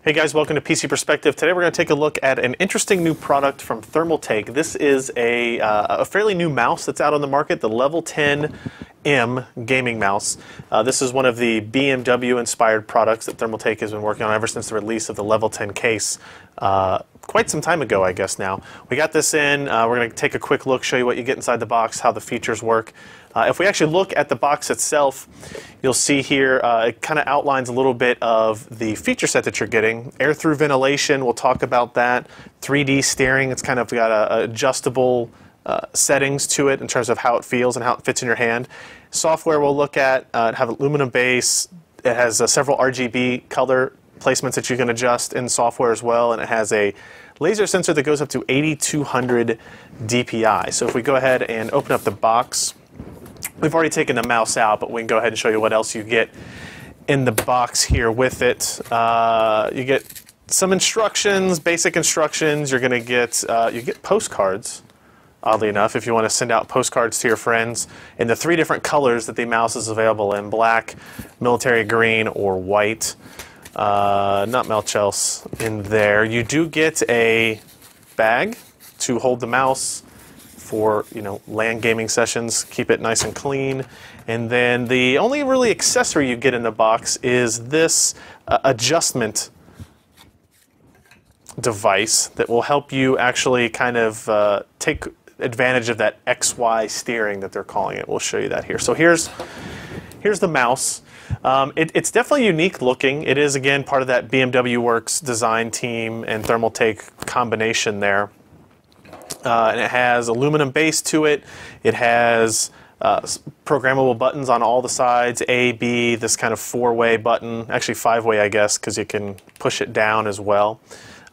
Hey guys, welcome to PC Perspective. Today we're going to take a look at an interesting new product from Thermaltake. This is a fairly new mouse that's out on the market, the Level 10M gaming mouse. This is one of the BMW-inspired products that Thermaltake has been working on ever since the release of the Level 10 case quite some time ago, I guess now. We got this in. We're going to take a quick look, show you what you get inside the box, how the features work. If we actually look at the box itself, you'll see here it kind of outlines a little bit of the feature set that you're getting. Air through ventilation, we'll talk about that. 3D steering, it's kind of got adjustable settings to it in terms of how it feels and how it fits in your hand. Software we'll look at, have aluminum base. It has several RGB color placements that you can adjust in software as well, and it has a laser sensor that goes up to 8200 DPI. So if we go ahead and open up the box, we've already taken the mouse out, but we can go ahead and show you what else you get in the box here with it. You get some instructions, basic instructions. You're going to get you get postcards, oddly enough, if you want to send out postcards to your friends in the 3 different colors that the mouse is available in: black, military green, or white. Not much else in there. You do get a bag to hold the mouse for, LAN gaming sessions, keep it nice and clean. And then the only really accessory you get in the box is this adjustment device that will help you actually kind of take advantage of that XY steering that they're calling it. We'll show you that here. So here's the mouse. It's definitely unique looking. It is, again, part of that BMW Works design team and Thermaltake combination there. And it has aluminum base to it. It has programmable buttons on all the sides, A, B, this kind of 4-way button, actually 5-way, I guess, because you can push it down as well.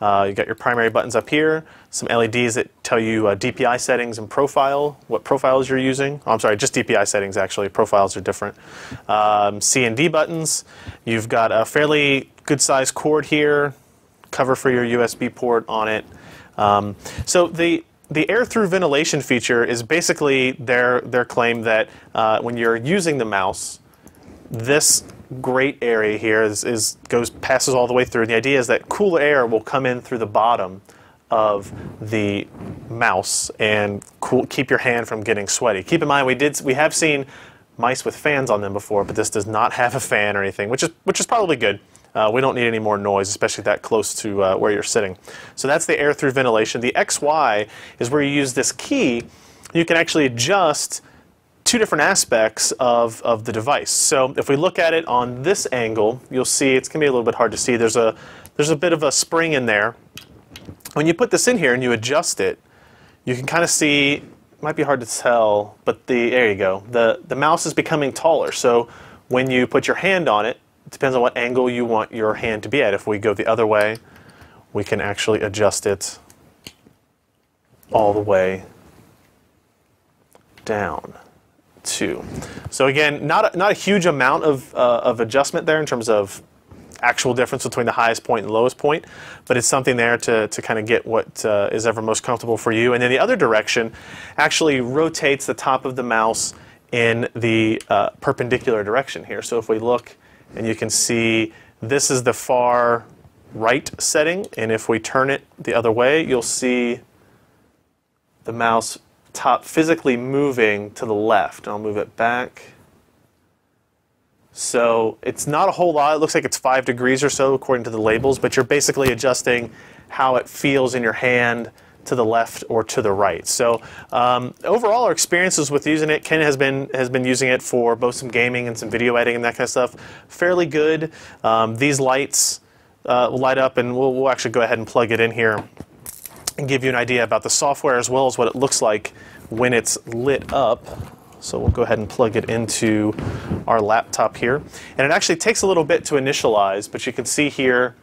You got your primary buttons up here, some LEDs that tell you DPI settings and profile, what profiles you're using. Oh, I'm sorry, just DPI settings actually, profiles are different. C and D buttons. You've got a fairly good sized cord here, cover for your USB port on it. So the air through ventilation feature is basically their claim that when you're using the mouse, this great area here passes all the way through. And the idea is that cool air will come in through the bottom of the mouse and keep your hand from getting sweaty. Keep in mind we have seen mice with fans on them before, but this does not have a fan or anything, which is probably good. We don't need any more noise, especially that close to where you're sitting. So that's the air through ventilation. The XY is where you use this key. You can actually adjust 2 different aspects of the device. So if we look at it on this angle, you'll see it's going to be a little bit hard to see. There's a bit of a spring in there. When you put this in here and you adjust it, you can kind of see, it might be hard to tell, but there you go. The mouse is becoming taller. So when you put your hand on it, it depends on what angle you want your hand to be at. If we go the other way, we can actually adjust it all the way down too. So again, not a huge amount of adjustment there in terms of actual difference between the highest point and lowest point, but it's something there to kind of get what is ever most comfortable for you. And then the other direction actually rotates the top of the mouse in the perpendicular direction here. So if we look, and you can see this is the far right setting, and if we turn it the other way, you'll see the mouse top physically moving to the left. I'll move it back. So it's not a whole lot. It looks like it's 5 degrees or so according to the labels, but you're basically adjusting how it feels in your hand to the left or to the right. So overall, our experiences with using it, Ken has been using it for both some gaming and some video editing and that kind of stuff. Fairly good. These lights will light up, and we'll actually go ahead and plug it in here and give you an idea about the software as well as what it looks like when it's lit up. So we'll go ahead and plug it into our laptop here. And it actually takes a little bit to initialize, but you can see here,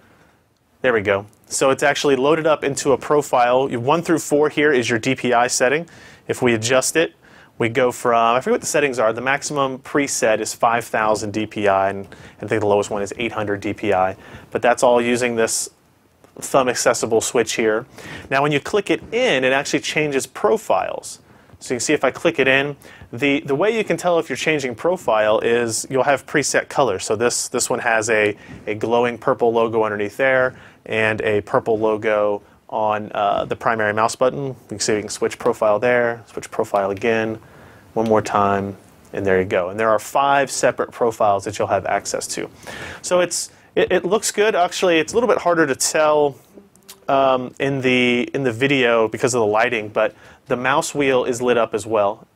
there we go. So it's actually loaded up into a profile. 1 through 4 here is your DPI setting. If we adjust it, we go from, I forget what the settings are, the maximum preset is 5000 DPI, and I think the lowest one is 800 DPI. But that's all using this thumb accessible switch here. Now when you click it in, it actually changes profiles. So you can see if I click it in, the way you can tell if you're changing profile is you'll have preset colors. So this one has a glowing purple logo underneath there and a purple logo on the primary mouse button. You can see we can switch profile there, switch profile again, one more time, and there you go. And there are 5 separate profiles that you'll have access to. So it looks good. Actually, it's a little bit harder to tell in the video because of the lighting, but the mouse wheel is lit up as well.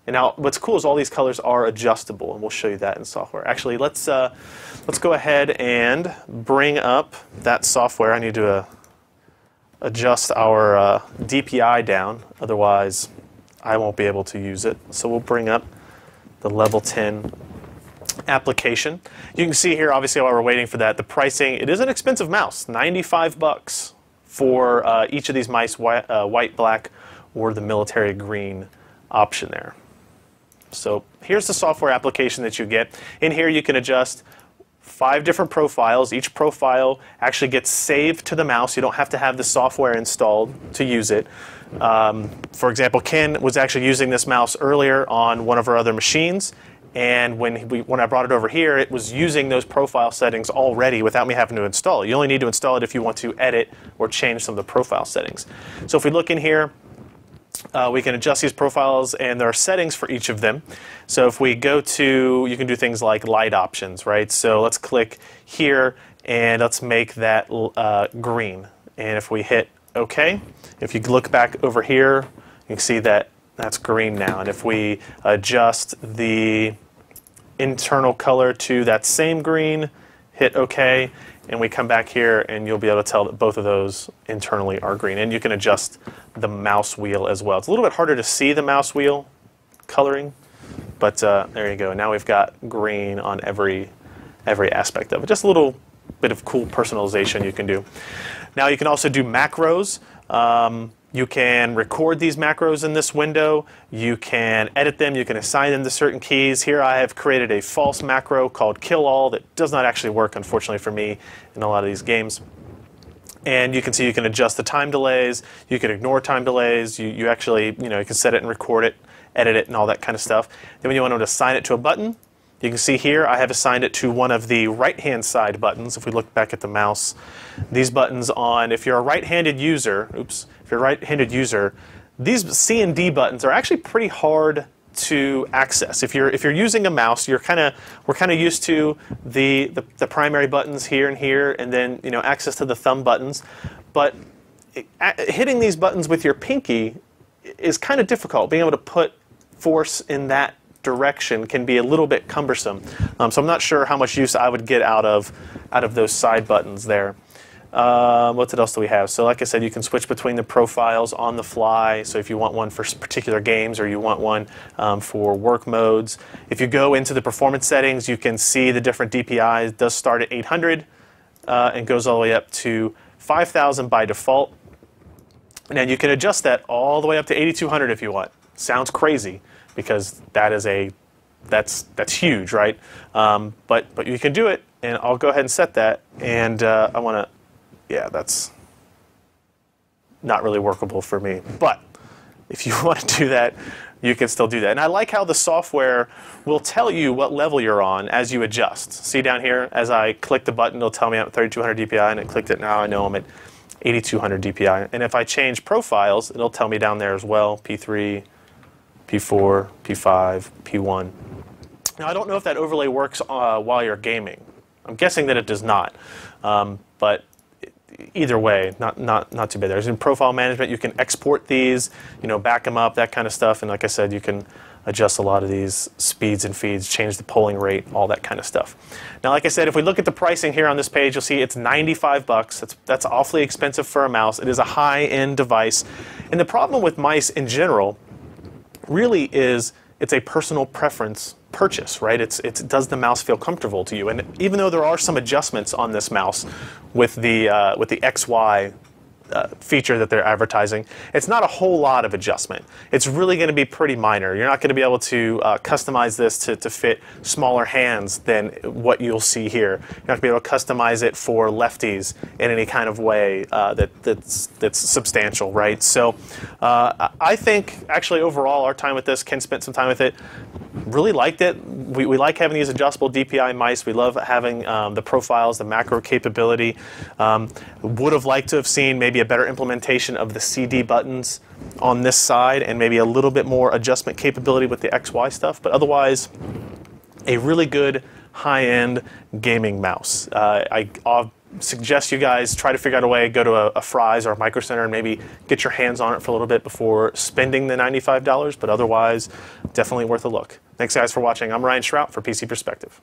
And now what's cool is all these colors are adjustable, and we'll show you that in software. Actually, let's go ahead and bring up that software. I need to adjust our DPI down, otherwise I won't be able to use it. So we'll bring up the level 10 application. You can see here, obviously, while we're waiting for that, the pricing. It is an expensive mouse, $95 for each of these mice, white, black, or the military green option there. So here's the software application that you get. In here you can adjust 5 different profiles. Each profile actually gets saved to the mouse. You don't have to have the software installed to use it. For example, Ken was actually using this mouse earlier on one of our other machines, and when I brought it over here, it was using those profile settings already without me having to install it. You only need to install it if you want to edit or change some of the profile settings. So if we look in here, we can adjust these profiles, and there are settings for each of them. So if we go to, you can do things like light options, right? So let's click here, and let's make that green. And if we hit OK, if you look back over here, you can see that that's green now. And if we adjust the internal color to that same green, hit OK, and we come back here, and you'll be able to tell that both of those internally are green. And you can adjust the mouse wheel as well. It's a little bit harder to see the mouse wheel coloring, but there you go. Now we've got green on every aspect of it. Just a little bit of cool personalization you can do. Now you can also do macros. You can record these macros in this window. You can edit them. You can assign them to certain keys. Here I have created a false macro called kill all that does not actually work, unfortunately for me, in a lot of these games. And you can see you can adjust the time delays. You can ignore time delays. You actually, you can set it and record it, edit it, and all that kind of stuff. Then when you want to assign it to a button, you can see here I have assigned it to one of the right-hand side buttons. If we look back at the mouse, these buttons on, if you're a right-handed user, if you're a right-handed user, these C and D buttons are actually pretty hard to access. If you're using a mouse, we're kind of used to the primary buttons here and here, and then access to the thumb buttons. But hitting these buttons with your pinky is kind of difficult. Being able to put force in that direction can be a little bit cumbersome. So I'm not sure how much use I would get out of those side buttons there. What else do we have? So like I said, you can switch between the profiles on the fly. So if you want one for particular games, or you want one for work modes. If you go into the performance settings, you can see the different DPIs. It does start at 800 and goes all the way up to 5,000 by default. And then you can adjust that all the way up to 8,200 if you want. Sounds crazy, because that's huge, right? But you can do it, and I'll go ahead and set that. And I want to, yeah, that's not really workable for me. But if you want to do that, you can still do that. And I like how the software will tell you what level you're on as you adjust. See down here, as I click the button, it'll tell me I'm at 3,200 DPI, and I clicked it. Now I know I'm at 8,200 DPI. And if I change profiles, it'll tell me down there as well, P3, P4, P5, P1. Now I don't know if that overlay works while you're gaming. I'm guessing that it does not, but either way, not too bad. There's in profile management, you can export these, back them up, that kind of stuff. And like I said, you can adjust a lot of these speeds and feeds, change the polling rate, all that kind of stuff. Now, like I said, if we look at the pricing here on this page, you'll see it's $95. That's awfully expensive for a mouse. It is a high-end device, and the problem with mice in general really is it's a personal preference purchase, right? Does the mouse feel comfortable to you? And even though there are some adjustments on this mouse with the XY feature that they're advertising. It's not a whole lot of adjustment. It's really going to be pretty minor. You're not going to be able to customize this to fit smaller hands than what you'll see here. You're not going to be able to customize it for lefties in any kind of way that's substantial, right? So I think actually overall our time with this, Ken spent some time with it, really liked it. We like having these adjustable DPI mice. We love having the profiles, the macro capability. Would have liked to have seen maybe a better implementation of the CD buttons on this side and maybe a little bit more adjustment capability with the XY stuff, but otherwise a really good high-end gaming mouse. I'll suggest you guys try to figure out a way, go to a Fry's or a Micro Center and maybe get your hands on it for a little bit before spending the $95, but otherwise definitely worth a look. Thanks guys for watching. I'm Ryan Schrout for PC Perspective.